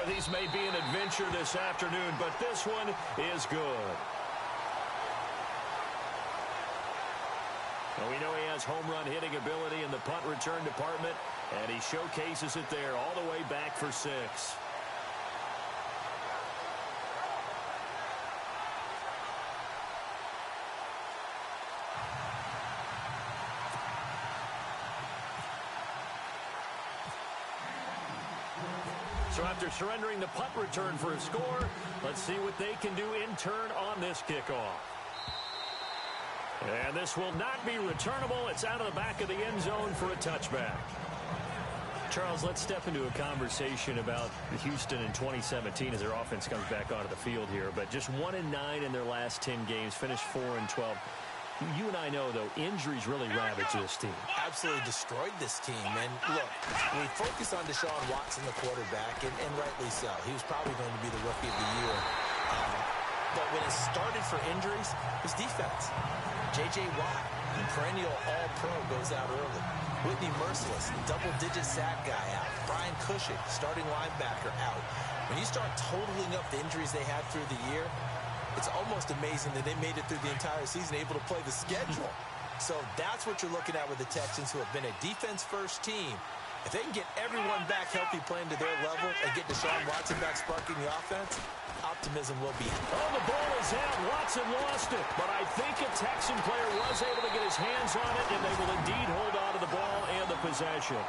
These may be an adventure this afternoon, but this one is good. Well, we know he has home run hitting ability in the punt return department, and he showcases it there all the way back for 6. So after surrendering the punt return for a score, let's see what they can do in turn on this kickoff. And this will not be returnable. It's out of the back of the end zone for a touchback. Charles, let's step into a conversation about Houston in 2017 as their offense comes back onto the field here. But just 1-9 in their last 10 games, finished 4-12. You and I know, though, injuries really ravaged this team. Absolutely destroyed this team. And look, we focus on Deshaun Watson, the quarterback, and rightly so. He was probably going to be the rookie of the year. But when it started for injuries, it was defense. J.J. Watt, the perennial all-pro, goes out early. Whitney Merciless, double-digit sack guy out. Brian Cushing, starting linebacker, out. When you start totaling up the injuries they had through the year, it's almost amazing that they made it through the entire season able to play the schedule. So that's what you're looking at with the Texans, who have been a defense-first team. If they can get everyone back healthy playing to their level and get Deshaun Watson back sparking the offense, optimism will be. Oh, the ball is out. Watson lost it. But I think a Texan player was able to get his hands on it, and they will indeed hold on to the ball and the possession.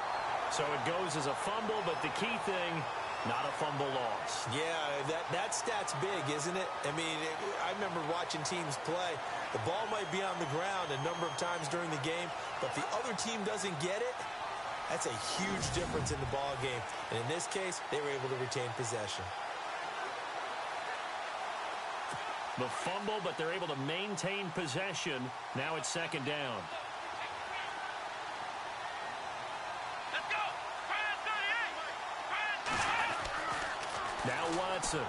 So it goes as a fumble, but the key thing, not a fumble loss. Yeah, that stat's big, isn't it? I mean, I remember watching teams play. The ball might be on the ground a number of times during the game, but if the other team doesn't get it, that's a huge difference in the ball game. And in this case, they were able to retain possession. The fumble, but they're able to maintain possession. Now it's 2nd down. Let's go! Now Watson.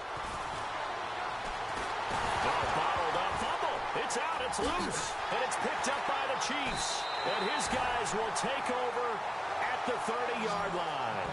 Bottled up fumble. It's out. It's loose. And it's picked up by the Chiefs. And his guys will take over at the 30-yard line.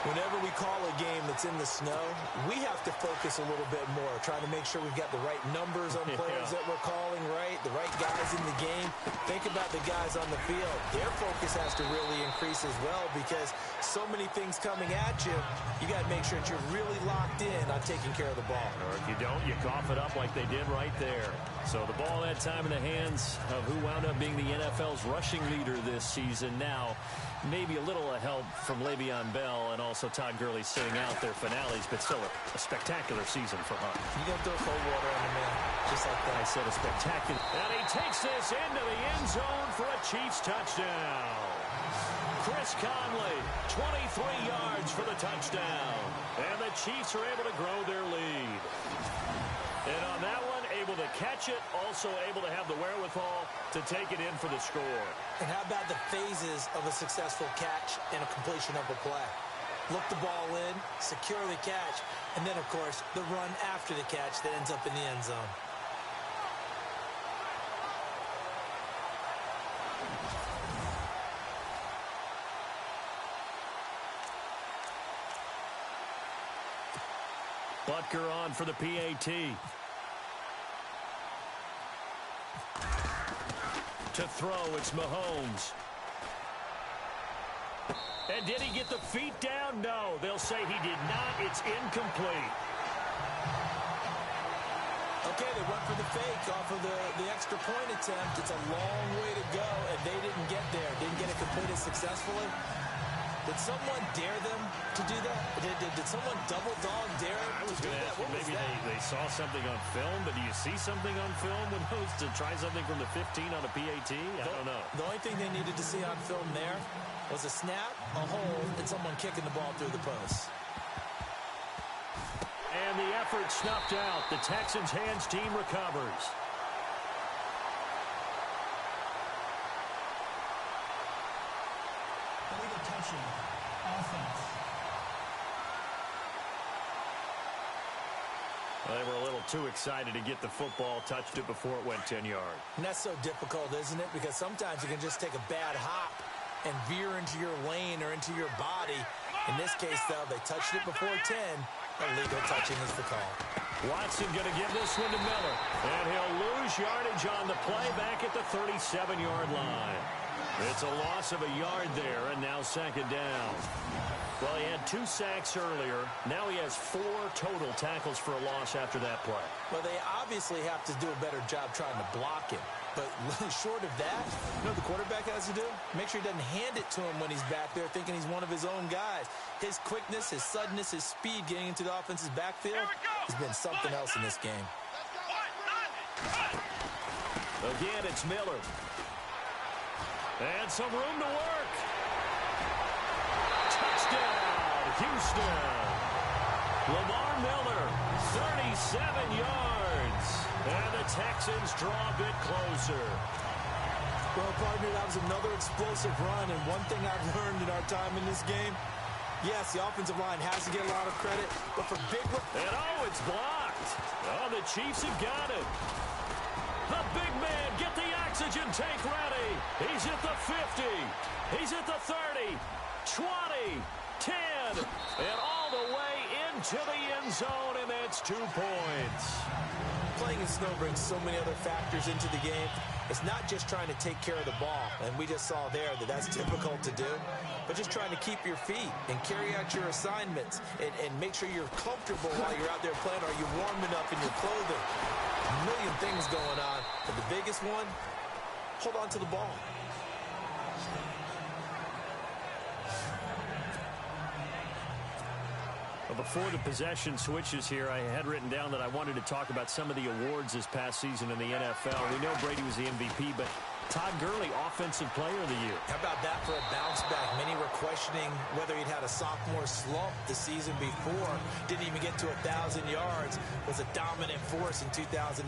Whenever we call a game that's in the snow, we have to focus a little bit more, trying to make sure we've got the right numbers on players that we're calling right, the right guys in the game. Think about the guys on the field. Their focus has to really increase as well, because so many things coming at you, you got to make sure that you're really locked in on taking care of the ball. Or if you don't, you cough it up like they did right there. So the ball that time in the hands of who wound up being the NFL's rushing leader this season. Now, maybe a little help from Le'Veon Bell and also Todd Gurley sitting out their finales, but still a spectacular season for Hunt. You got to throw cold water on the man, just like that. I said a spectacular. And he takes this into the end zone for a Chiefs touchdown. Chris Conley, 23 yards for the touchdown. And the Chiefs are able to grow their lead. And on that one, able to catch it, also able to have the wherewithal to take it in for the score. And how about the phases of a successful catch and a completion of a play? Look the ball in, secure the catch, and then, of course, the run after the catch that ends up in the end zone. Butker on for the PAT. To throw, it's Mahomes. And did he get the feet down? No, they'll say he did not. It's incomplete. Okay, they went for the fake off of the extra point attempt. It's a long way to go, and they didn't get there. Didn't get it completed successfully. Did someone dare them to do that? Did someone double dog dare I was going to ask you, maybe they saw something on film, but do you see something on film with those to try something from the 15 on a PAT? I don't know. The only thing they needed to see on film there was a snap, a hold, and someone kicking the ball through the post. And the effort snuffed out. The Texans' hands team recovers. Well, they were a little too excited to get the football, touched it before it went 10 yards. And that's so difficult, isn't it? Because sometimes you can just take a bad hop and veer into your lane or into your body, In this case, though, they touched it before 10. Illegal touching is the call. Watson going to give this one to Miller. And he'll lose yardage on the play back at the 37-yard line. It's a loss of a yard there, and now second down. Well, he had 2 sacks earlier. Now he has 4 total tackles for a loss after that play. Well, they obviously have to do a better job trying to block him. But short of that, you know what the quarterback has to do? Make sure he doesn't hand it to him when he's back there thinking he's one of his own guys. His quickness, his suddenness, his speed getting into the offense's backfield has been something else in this game. Again, it's Miller. And some room to work. Touchdown, Houston. Lamar Miller, 37 yards. And the Texans draw a bit closer. Well, partner, that was another explosive run. And one thing I've learned in our time in this game, yes, the offensive line has to get a lot of credit, but for big... And it's blocked. Oh, the Chiefs have got it. The big man, get the oxygen tank ready. He's at the 50. He's at the 30, 20, 10, and all the way into the end zone, and that's 2 points. Playing in snow brings so many other factors into the game. It's not just trying to take care of the ball, and we just saw there that that's difficult to do, but just trying to keep your feet and carry out your assignments and make sure you're comfortable while you're out there playing. Are you warm enough in your clothing? A million things going on, but the biggest one, hold on to the ball. Well, before the possession switches here, I had written down that I wanted to talk about some of the awards this past season in the NFL. We know Brady was the MVP, but Todd Gurley, Offensive Player of the Year. How about that for a bounce back? Many were questioning whether he'd had a sophomore slump the season before. Didn't even get to 1,000 yards. Was a dominant force in 2017.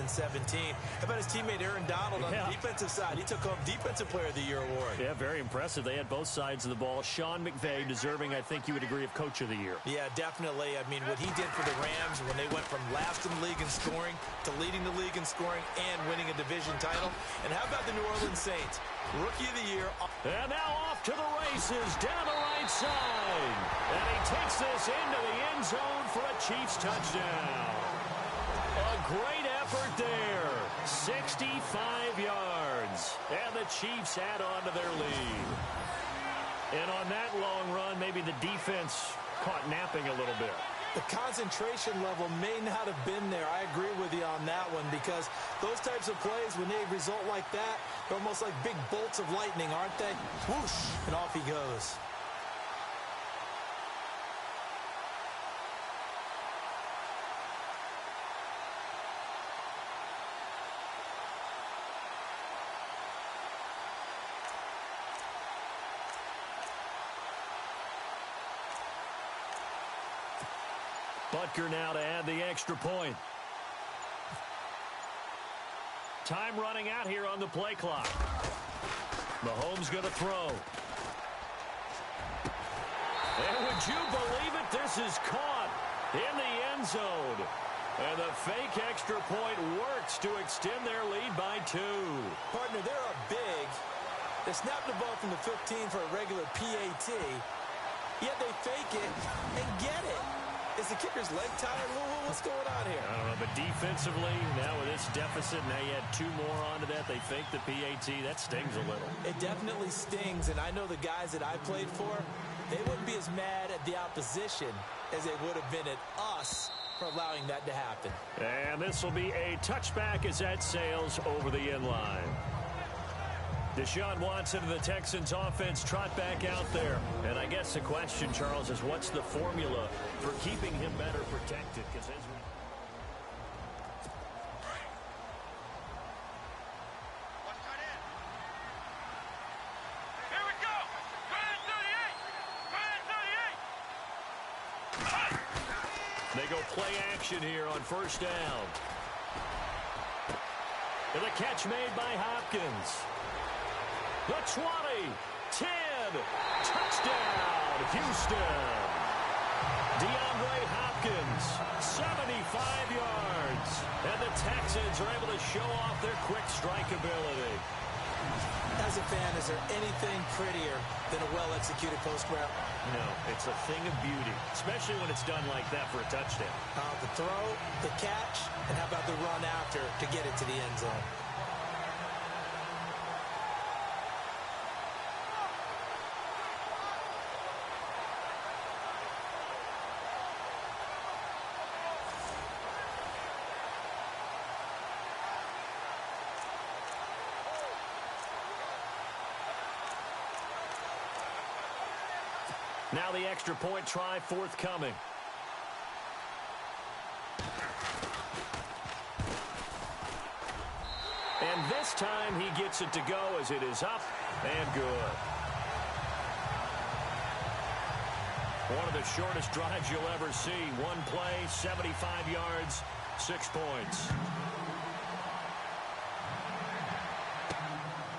How about his teammate Aaron Donald on the defensive side? He took home Defensive Player of the Year award. Yeah, very impressive. They had both sides of the ball. Sean McVay deserving, I think you would agree, of Coach of the Year. Yeah, definitely. I mean, what he did for the Rams when they went from last in the league in scoring to leading the league in scoring and winning a division title. And how about the New Orleans Saints? Rookie of the Year. And now off to the races down the right side. And he takes this into the end zone for a Chiefs touchdown. A great effort there. 65 yards. And the Chiefs add on to their lead. And on that long run, maybe the defense caught napping a little bit. The concentration level may not have been there. I agree with you on that one because those types of plays, when they result like that, they're almost like big bolts of lightning, aren't they? Whoosh, and off he goes. Butker now to add the extra point. Time running out here on the play clock. Mahomes going to throw. And would you believe it? This is caught in the end zone. And the fake extra point works to extend their lead by 2. Partner, they're up big. They snap the ball from the 15 for a regular PAT. Yet they fake it and get it. Is the kicker's leg tired? What's going on here? I don't know, but defensively, now with this deficit, now you add 2 more onto that. They fake the PAT. That stings a little. It definitely stings, and I know the guys that I played for, they wouldn't be as mad at the opposition as they would have been at us for allowing that to happen. And this will be a touchback as that sails over the end line. Deshaun Watson of the Texans offense trot back out there. And I guess the question, Charles, is what's the formula for keeping him better protected? Because as we... Here we go. They go play action here on first down. And the catch made by Hopkins. The 20, 10, touchdown, Houston. DeAndre Hopkins, 75 yards. And the Texans are able to show off their quick strike ability. As a fan, is there anything prettier than a well-executed post route? No, it's a thing of beauty, especially when it's done like that for a touchdown. The throw, the catch, and how about the run after to get it to the end zone? Now the extra point try forthcoming. And this time he gets it to go as it is up and good. One of the shortest drives you'll ever see. One play, 75 yards, 6 points.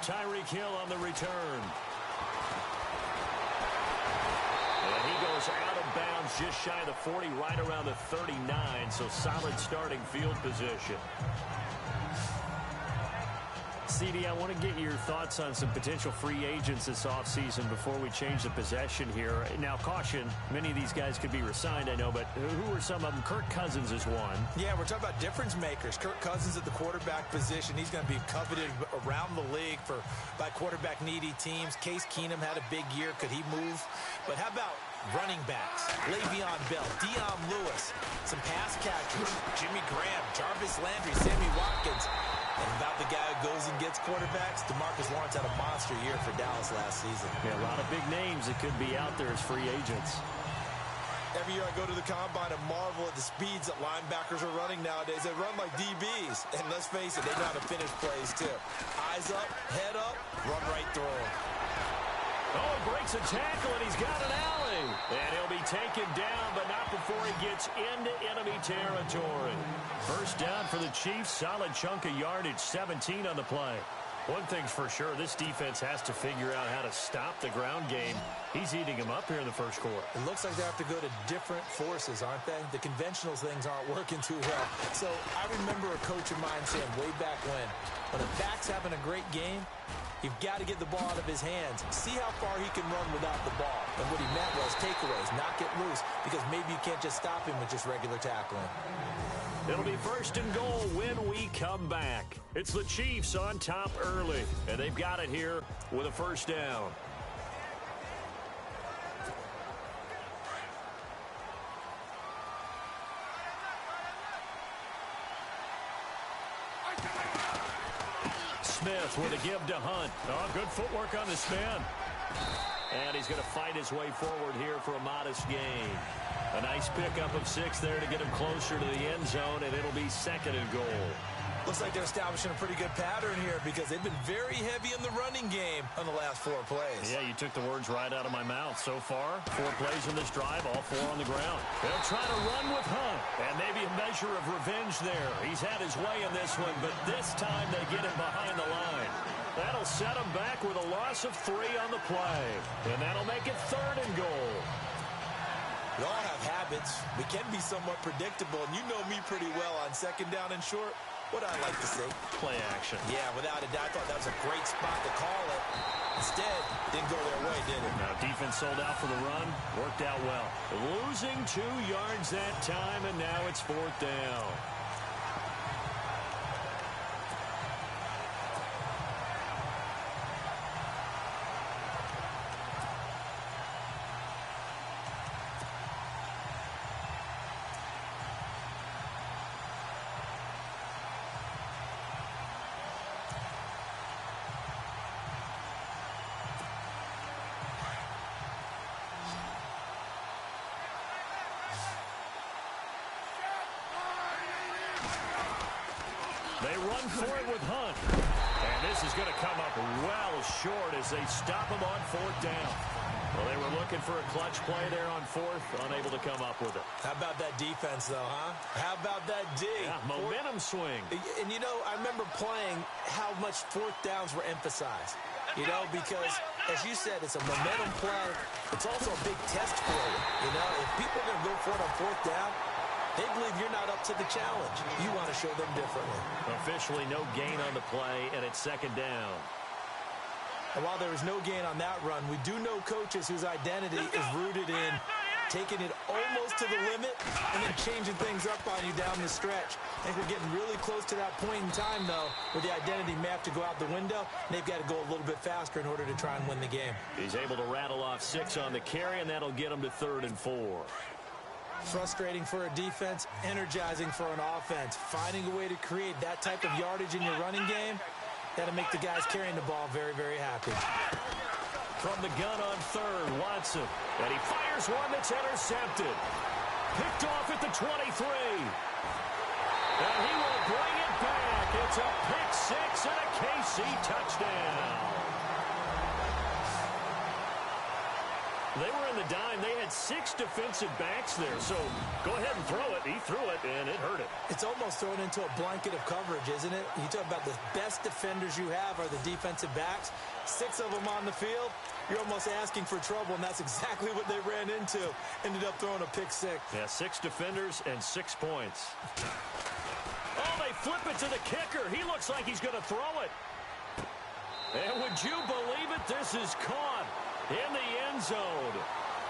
Tyreek Hill on the return. And he goes out of bounds just shy of the 40, right around the 39, so solid starting field position. CD, I want to get your thoughts on some potential free agents this offseason before we change the possession here. Now, caution, many of these guys could be re-signed, I know, but who are some of them? Kirk Cousins is one. Yeah, we're talking about difference makers. Kirk Cousins at the quarterback position. He's going to be coveted around the league by quarterback-needy teams. Case Keenum had a big year. Could he move? But how about running backs? Le'Veon Bell, Dion Lewis, some pass catchers, Jimmy Graham, Jarvis Landry, Sammy Watkins. And about the guy who goes and gets quarterbacks, DeMarcus Lawrence had a monster year for Dallas last season. Yeah, a lot of big names that could be out there as free agents. Every year I go to the combine and marvel at the speeds that linebackers are running nowadays. They run like DBs. And let's face it, they know how to finish plays too. Eyes up, head up, run right through them. Oh, he breaks a tackle, and he's got an alley. And he'll be taken down, but not before he gets into enemy territory. First down for the Chiefs. Solid chunk of yardage, 17 on the play. One thing's for sure, this defense has to figure out how to stop the ground game. He's eating him up here in the first quarter. It looks like they have to go to different forces, aren't they? The conventional things aren't working too well. So I remember a coach of mine saying way back when a back's having a great game, you've got to get the ball out of his hands. See how far he can run without the ball. And what he meant was takeaways, knock it loose, because maybe you can't just stop him with just regular tackling. It'll be first and goal when we come back. It's the Chiefs on top early, and they've got it here with a first down. Smith with a give to Hunt. Oh, good footwork on the spin. And he's going to fight his way forward here for a modest gain. A nice pickup of 6 there to get him closer to the end zone, and it'll be second and goal. Looks like they're establishing a pretty good pattern here because they've been very heavy in the running game on the last 4 plays. Yeah, you took the words right out of my mouth. So far, 4 plays in this drive, all 4 on the ground. They'll try to run with Hunt, and maybe a measure of revenge there. He's had his way in this one, but this time they get him behind the line. That'll set him back with a loss of 3 on the play, and that'll make it third and goal. We all have habits. We can be somewhat predictable, and you know me pretty well on second down and short. What I like to say? Play action. Yeah, without a doubt. I thought that was a great spot to call it. Instead, didn't go their way, did it? Now, defense sold out for the run. Worked out well. Losing 2 yards that time, and now it's 4th down. They run for it with Hunt. And this is going to come up well short as they stop him on 4th down. Well, they were looking for a clutch play there on 4th, unable to come up with it. How about that defense, though, huh? How about that D? Yeah, momentum swing. And, you know, I remember playing how much 4th downs were emphasized. You know, because, as you said, it's a momentum play. It's also a big test for you. You know, if people are going to go for it on 4th down, they believe you're not up to the challenge. You want to show them differently. Officially no gain on the play, and it's second down. And while there was no gain on that run, we do know coaches whose identity is rooted in taking it almost to the limit and then changing things up on you down the stretch. I think we're getting really close to that point in time, though, where the identity may have to go out the window, and they've got to go a little bit faster in order to try and win the game. He's able to rattle off 6 on the carry, and that'll get him to 3rd and 4. Frustrating for a defense, energizing for an offense. Finding a way to create that type of yardage in your running game, that'll make the guys carrying the ball very, very happy. From the gun on 3rd, Watson. And he fires one that's intercepted. Picked off at the 23. And he will bring it back. It's a pick 6 and a KC touchdown. They were in the dime. They had 6 defensive backs there. So go ahead and throw it. He threw it, and it hurt it. It's almost thrown into a blanket of coverage, isn't it? You talk about the best defenders you have are the defensive backs. 6 of them on the field. You're almost asking for trouble, and that's exactly what they ran into. Ended up throwing a pick 6. Yeah, 6 defenders and 6 points. Oh, they flip it to the kicker. He looks like he's going to throw it. And would you believe it? This is caught in the end zone.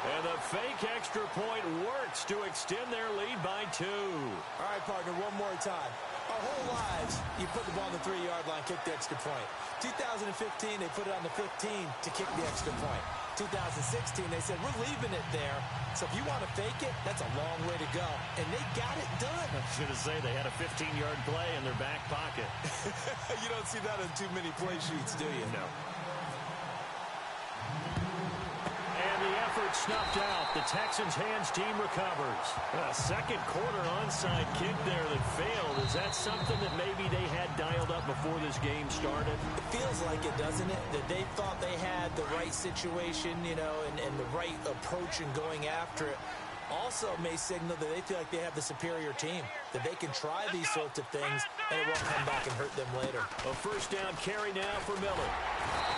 And the fake extra point works to extend their lead by 2. All right, partner, one more time. Our whole lives, you put the ball on the 3-yard line, kick the extra point. 2015, they put it on the 15 to kick the extra point. 2016, they said, we're leaving it there. So if you want to fake it, that's a long way to go. And they got it done. I should have said they had a 15-yard play in their back pocket. You don't see that on too many play sheets, do you? No. And the effort snuffed out. The Texans' hands team recovers. A second quarter onside kick there that failed. Is that something that maybe they had dialed up before this game started? It feels like it, doesn't it? That they thought they had the right situation, you know, and the right approach in going after it. Also may signal that they feel like they have the superior team, that they can try these sorts of things, and it won't come back and hurt them later. A first down carry now for Miller.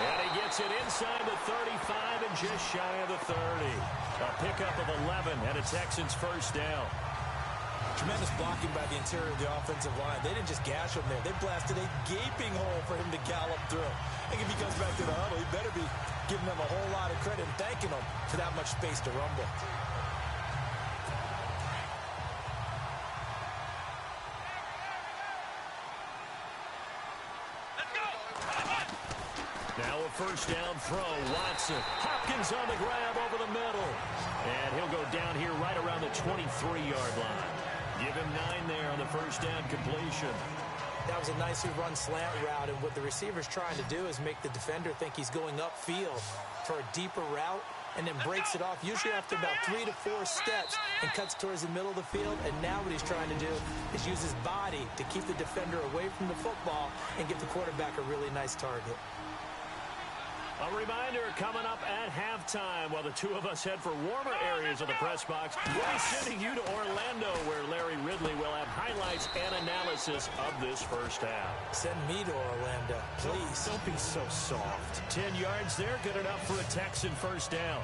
And he gets it inside the 35 and just shy of the 30. A pickup of 11 and a Texans first down. Tremendous blocking by the interior of the offensive line. They didn't just gash him there. They blasted a gaping hole for him to gallop through. I think if he comes back to the huddle, he better be giving them a whole lot of credit and thanking them for that much space to rumble. Now a first down throw. Watson. Hopkins on the grab over the middle. And he'll go down here right around the 23-yard line. Give him 9 there on the first down completion. That was a nicely run slant route, and what the receiver's trying to do is make the defender think he's going upfield for a deeper route and then breaks it off, usually after about 3 to 4 steps, and cuts towards the middle of the field. And now what he's trying to do is use his body to keep the defender away from the football and give the quarterback a really nice target. A reminder coming up at halftime while the two of us head for warmer areas of the press box. We'll be sending you to Orlando where Larry Ridley will have highlights and analysis of this first half. Send me to Orlando, please. Don't be so soft. 10 yards there, good enough for a Texan first down.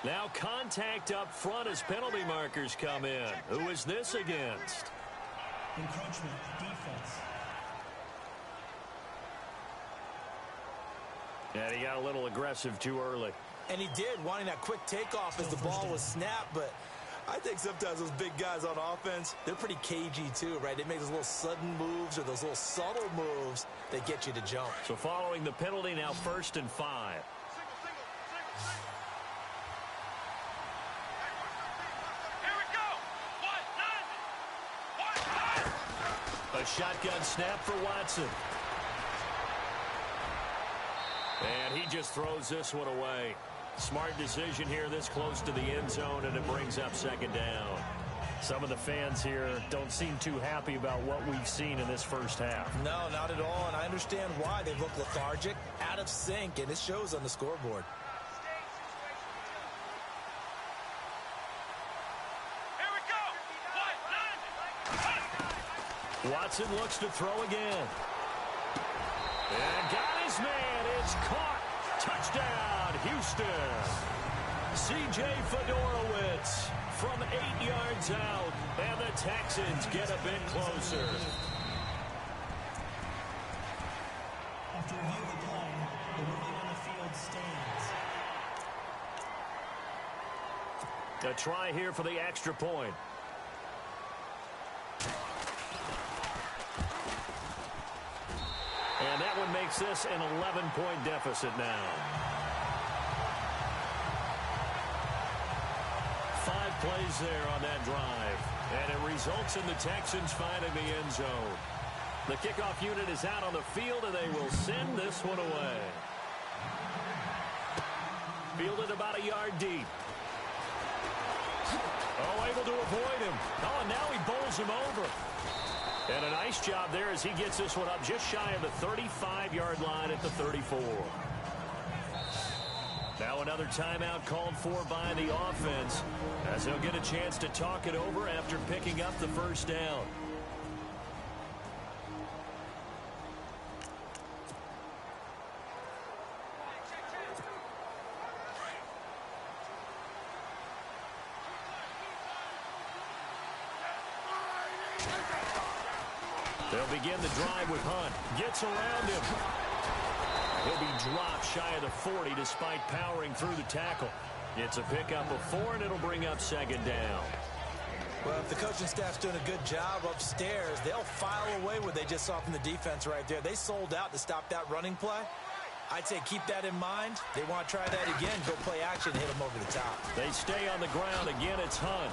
Now contact up front as penalty markers come in. Who is this against? Encroachment, defense. And he got a little aggressive too early. And he did, wanting that quick takeoff as the ball was snapped. But I think sometimes those big guys on offense, they're pretty cagey too, right? They make those little sudden moves or those little subtle moves that get you to jump. So following the penalty, now 1st and 5. A shotgun snap for Watson. And he just throws this one away. Smart decision here this close to the end zone, and it brings up 2nd down. Some of the fans here don't seem too happy about what we've seen in this first half. No, not at all, and I understand why. They look lethargic, out of sync, and it shows on the scoreboard. Here we go. Watson looks to throw again. And got his man. It's caught. Touchdown, Houston. C.J. Fedorowicz from 8 yards out, and the Texans get a bit closer. After review of the play, the ruling on the field stands. A try here for the extra point. And that one makes this an 11-point deficit now. 5 plays there on that drive. And it results in the Texans finding the end zone. The kickoff unit is out on the field, and they will send this one away. Fielded about a yard deep. Oh, able to avoid him. Oh, and now he bowls him over. And a nice job there as he gets this one up just shy of the 35-yard line at the 34. Now another timeout called for by the offense as they'll get a chance to talk it over after picking up the first down. They'll begin the drive with Hunt. Gets around him. He'll be dropped shy of the 40 despite powering through the tackle. It's a pickup of 4, and it'll bring up second down. Well, if the coaching staff's doing a good job upstairs, they'll file away what they just saw from the defense right there. They sold out to stop that running play. I'd say keep that in mind. They want to try that again. Go play action, hit them over the top. They stay on the ground. Again, it's Hunt.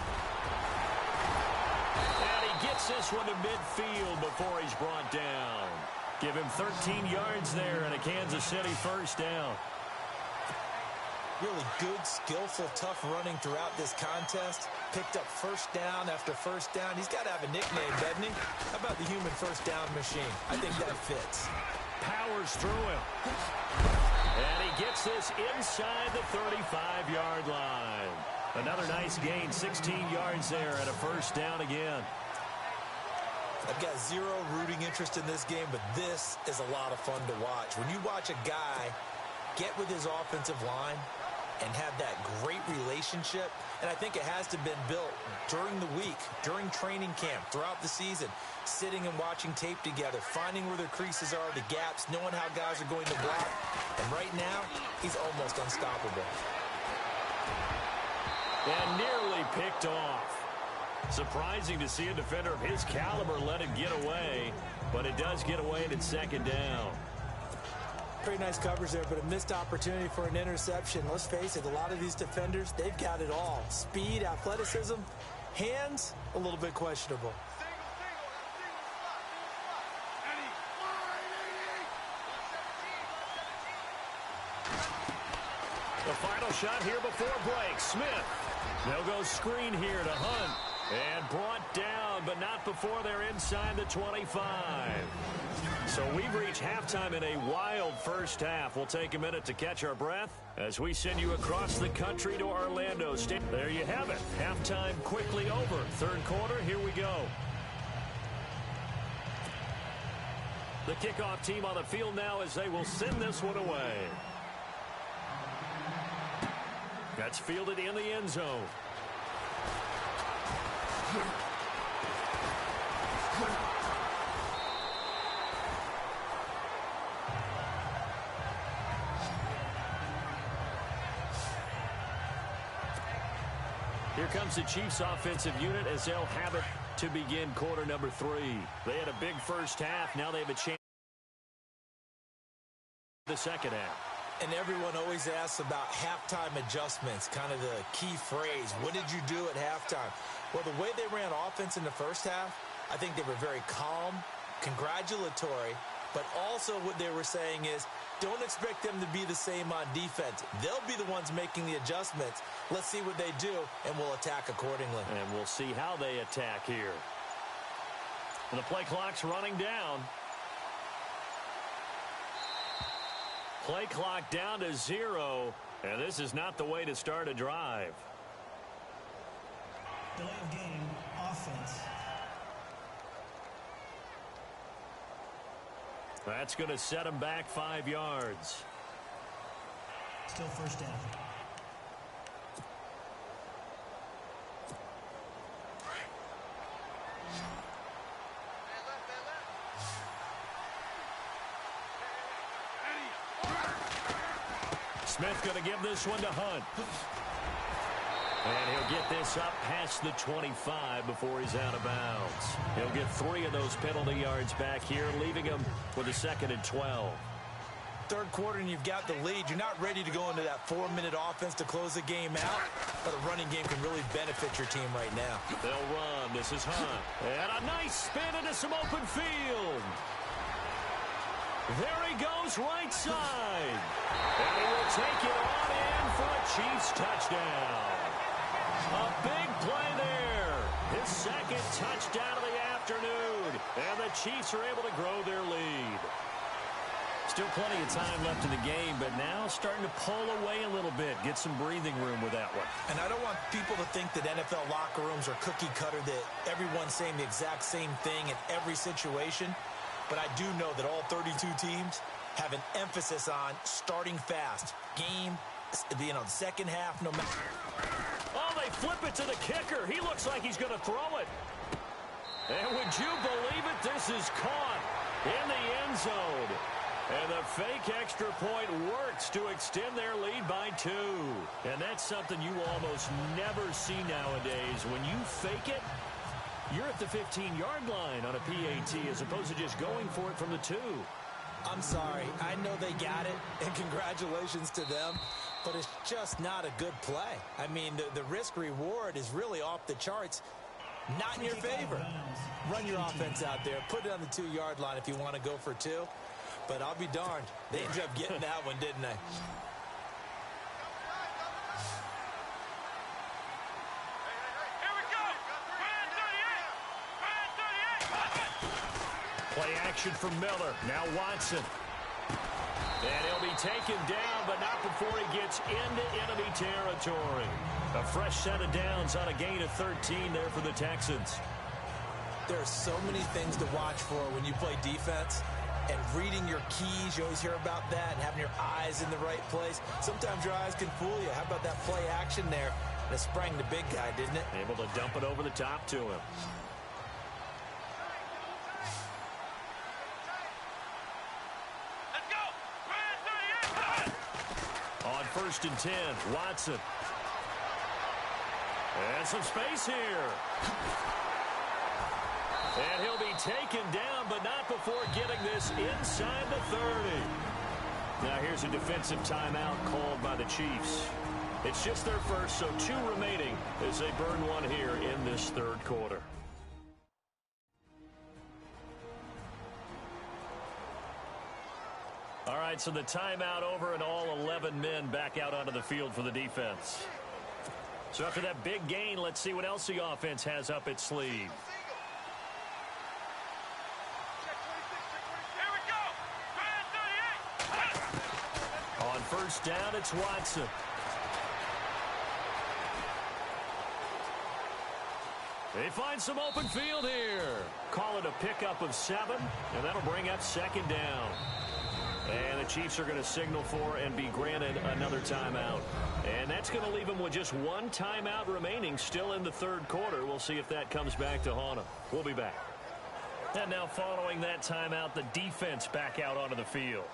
And he gets this one to midfield before he's brought down. Give him 13 yards there and a Kansas City first down. Really good, skillful, tough running throughout this contest. Picked up first down after first down. He's got to have a nickname, doesn't he? How about the human first down machine? I think that fits. Powers through him. And he gets this inside the 35-yard line. Another nice gain, 16 yards there and a first down again. I've got zero rooting interest in this game, but this is a lot of fun to watch. When you watch a guy get with his offensive line and have that great relationship, and I think it has to have been built during the week, during training camp, throughout the season, sitting and watching tape together, finding where their creases are, the gaps, knowing how guys are going to block. And right now, he's almost unstoppable. And nearly picked off. Surprising to see a defender of his caliber let it get away, but it does get away and it's second down. Pretty nice coverage there, but a missed opportunity for an interception. Let's face it, a lot of these defenders, they've got it all. Speed, athleticism, hands, a little bit questionable. The final shot here before break. Smith. They'll go screen here to Hunt. And brought down, but not before they're inside the 25. So we've reached halftime in a wild first half. We'll take a minute to catch our breath as we send you across the country to Orlando State. There you have it. Halftime quickly over. Third quarter, here we go. The kickoff team on the field now as they will send this one away. That's fielded in the end zone. Here comes the Chiefs offensive unit as they'll have it to begin quarter number 3. They had a big first half. Now they have a chance the second half. And everyone always asks about halftime adjustments, kind of the key phrase. What did you do at halftime? Well, the way they ran offense in the first half, I think they were very calm, congratulatory, but also what they were saying is, Don't expect them to be the same on defense. They'll be the ones making the adjustments. Let's see what they do, and we'll attack accordingly. And we'll see how they attack here. And the play clock's running down. Play clock down to 0, and this is not the way to start a drive. Delay of game, offense. That's going to set him back 5 yards. Still first down. Smith going to give this one to Hunt. And he'll get this up past the 25 before he's out of bounds. He'll get 3 of those penalty yards back here, leaving him with a 2nd and 12. Third quarter and you've got the lead. You're not ready to go into that 4-minute offense to close the game out, but a running game can really benefit your team right now. They'll run. This is Hunt. And a nice spin into some open field. There he goes right side. And he will take it on in for a Chiefs touchdown. A big play there. His 2nd touchdown of the afternoon. And the Chiefs are able to grow their lead. Still plenty of time left in the game, but now starting to pull away a little bit. Get some breathing room with that one. And I don't want people to think that NFL locker rooms are cookie cutter, that everyone's saying the exact same thing in every situation. But I do know that all 32 teams have an emphasis on starting fast. Game, second half, no matter. Oh, they flip it to the kicker. He looks like he's going to throw it. And would you believe it? This is caught in the end zone. And the fake extra point works to extend their lead by 2. And that's something you almost never see nowadays. When you fake it, you're at the 15-yard line on a PAT as opposed to just going for it from the 2. I'm sorry. I know they got it, and congratulations to them, but it's just not a good play. I mean, the risk-reward is really off the charts. Not in your favor. Run your offense out there. Put it on the 2-yard line if you want to go for 2. But I'll be darned. They ended up getting that one, didn't they? Play action from Miller. Now Watson. And he'll be taken down, but not before he gets into enemy territory. A fresh set of downs on a gain of 13 there for the Texans. There are so many things to watch for when you play defense. And reading your keys, you always hear about that, and having your eyes in the right place. Sometimes your eyes can fool you. How about that play action there? And it sprang the big guy, didn't it? Able to dump it over the top to him. Let's go! On 1st and 10, Watson. And some space here. And he'll be taken down, but not before getting this inside the 30. Now here's a defensive timeout called by the Chiefs. It's just their first, so 2 remaining as they burn one here in this third quarter. All right, so the timeout over and all 11 men back out onto the field for the defense. So after that big gain, let's see what else the offense has up its sleeve. On 1st down, it's Watson. They find some open field here. Call it a pickup of 7, and that'll bring up 2nd down. And the Chiefs are going to signal for and be granted another timeout. And that's going to leave them with just 1 timeout remaining still in the third quarter. We'll see if that comes back to haunt them. We'll be back. And now following that timeout, the defense back out onto the field.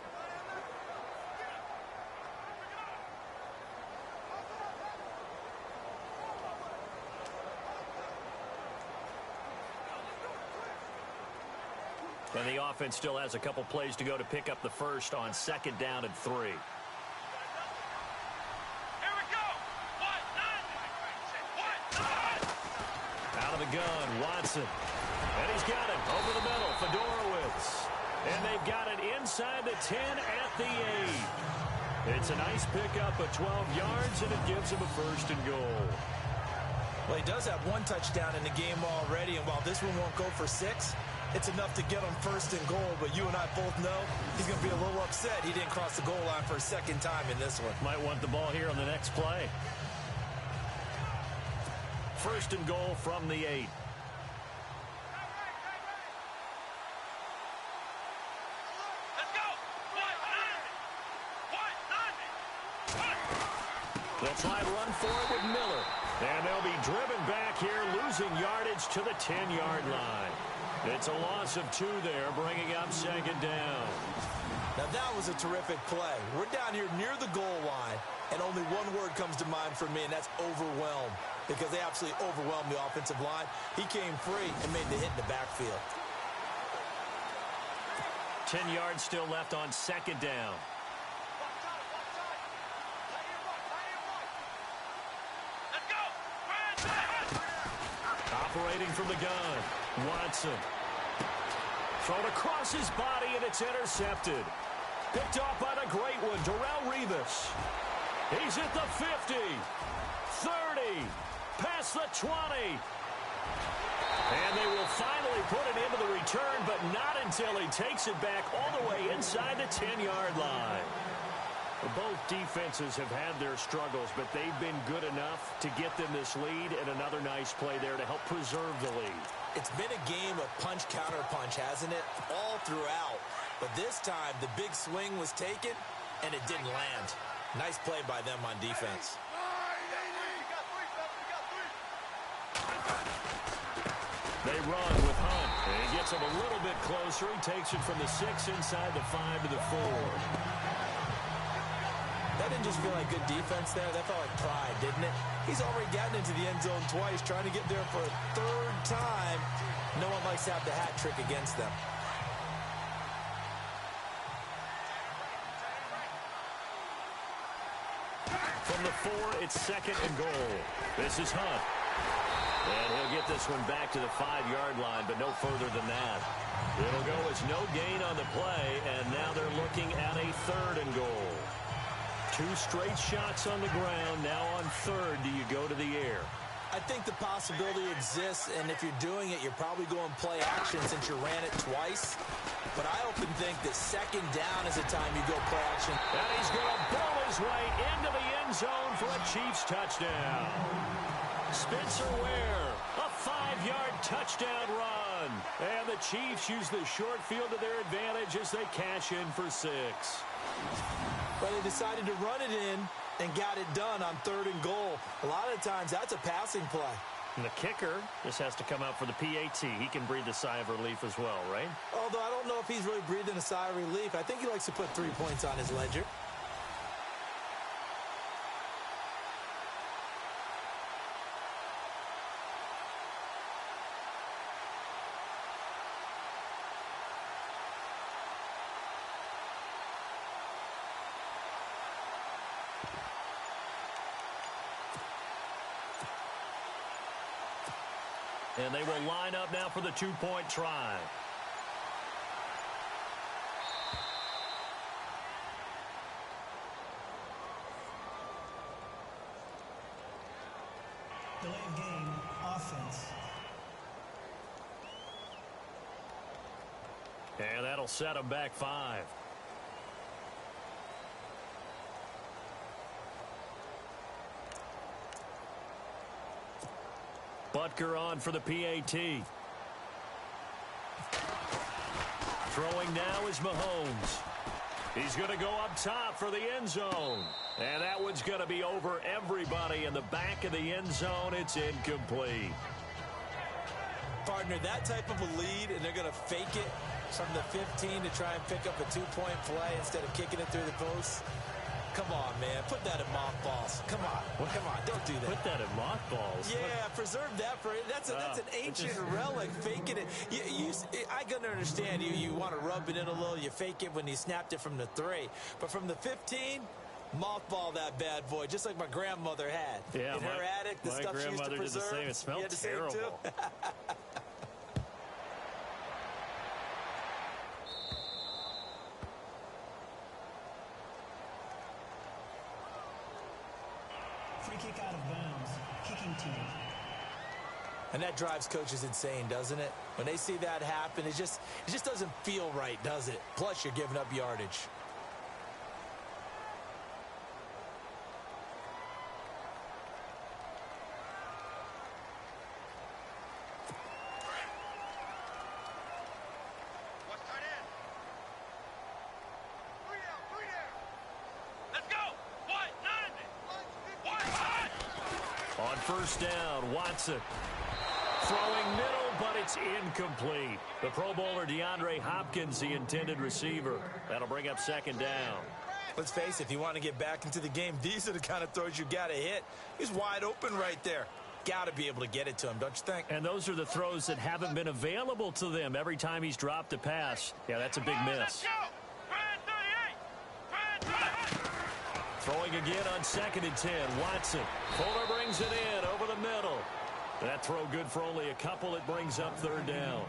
And the offense still has a couple plays to go to pick up the first on 2nd down and 3. Here we go! Out of the gun, Watson. And he's got it over the middle, Fedorowicz. And they've got it inside inside the 10 at the 8. It's a nice pickup of 12 yards, and it gives him a first and goal. Well, he does have one touchdown in the game already, and while this one won't go for 6, it's enough to get him first and goal. But you and I both know he's going to be a little upset he didn't cross the goal line for a second time in this one. Might want the ball here on the next play. First and goal from the 8. They'll try and run for it with Miller. And they'll be driven back here, losing yardage to the 10-yard line. It's a loss of 2 there, bringing up second down. Now, that was a terrific play. We're down here near the goal line, and only one word comes to mind for me, and that's overwhelmed, because they absolutely overwhelmed the offensive line. He came free and made the hit in the backfield. 10 yards still left on second down. Operating from the gun, Watson. Thrown across his body, and it's intercepted. Picked off by the great one, Darrelle Revis. He's at the 50, 30, past the 20. And they will finally put it into the return, but not until he takes it back all the way inside the 10-yard line. Both defenses have had their struggles, but they've been good enough to get them this lead, and another nice play there to help preserve the lead. It's been a game of punch-counter-punch, hasn't it? All throughout. But this time, the big swing was taken, and it didn't land. Nice play by them on defense. They run with Hunt. And he gets him a little bit closer. He takes it from the 6 inside the 5 to the 4. That didn't just feel like good defense there. That felt like pride, didn't it? He's already gotten into the end zone twice, trying to get there for a 3rd time. No one likes to have the hat trick against them. From the 4, it's second and goal. This is Hunt. And he'll get this one back to the 5-yard line, but no further than that. It'll go as no gain on the play, and now they're looking at a 3rd and goal. 2 straight shots on the ground. Now on 3rd, do you go to the air? I think the possibility exists, and if you're doing it, you're probably going play action since you ran it twice. But I often think that second down is the time you go play action. And he's going to bowl his way into the end zone for a Chiefs touchdown. Spencer Ware, a 5-yard touchdown run. And the Chiefs use the short field to their advantage as they cash in for 6. Well, they decided to run it in and got it done on 3rd and goal. A lot of times, that's a passing play. And the kicker just has to come out for the PAT. He can breathe a sigh of relief as well, right? Although I don't know if he's really breathing a sigh of relief. I think he likes to put 3 points on his ledger. And they will line up now for the 2-point try. Delay of game, offense. And that'll set them back 5. Butker on for the PAT. Throwing now is Mahomes. He's going to go up top for the end zone. And that one's going to be over everybody in the back of the end zone. It's incomplete. Partner, that type of a lead, and they're going to fake it from the 15 to try and pick up a 2-point play instead of kicking it through the post. Come on, man. Put that in mothballs. Come on. Come on. Don't do that. Put that in mothballs. Yeah, preserve that for it. That's an ancient relic, faking it. I can understand you want to rub it in a little. You fake it when you snapped it from the 3. But from the 15, mothball that bad boy, just like my grandmother had. Yeah, in her attic, the stuff she used to preserve. Did the same. It smelled terrible. Free kick out of bounds. Kicking team. And that drives coaches insane, doesn't it? When they see that happen, it just doesn't feel right, does it? Plus, you're giving up yardage. What's tight end? Three down. Let's go. Wide, 90. Wide. On first down, Watson. Throwing middle, but it's incomplete. The Pro Bowler DeAndre Hopkins, the intended receiver. That'll bring up second down. Let's face it, if you want to get back into the game, these are the kind of throws you got to hit. He's wide open right there. Got to be able to get it to him, don't you think? And those are the throws that haven't been available to them every time he's dropped a pass. Yeah, that's a big miss. Let's go. Brand 38. Throwing again on 2nd and 10. Watson. Fuller brings it in over the middle. That throw good for only a couple. It brings up third down.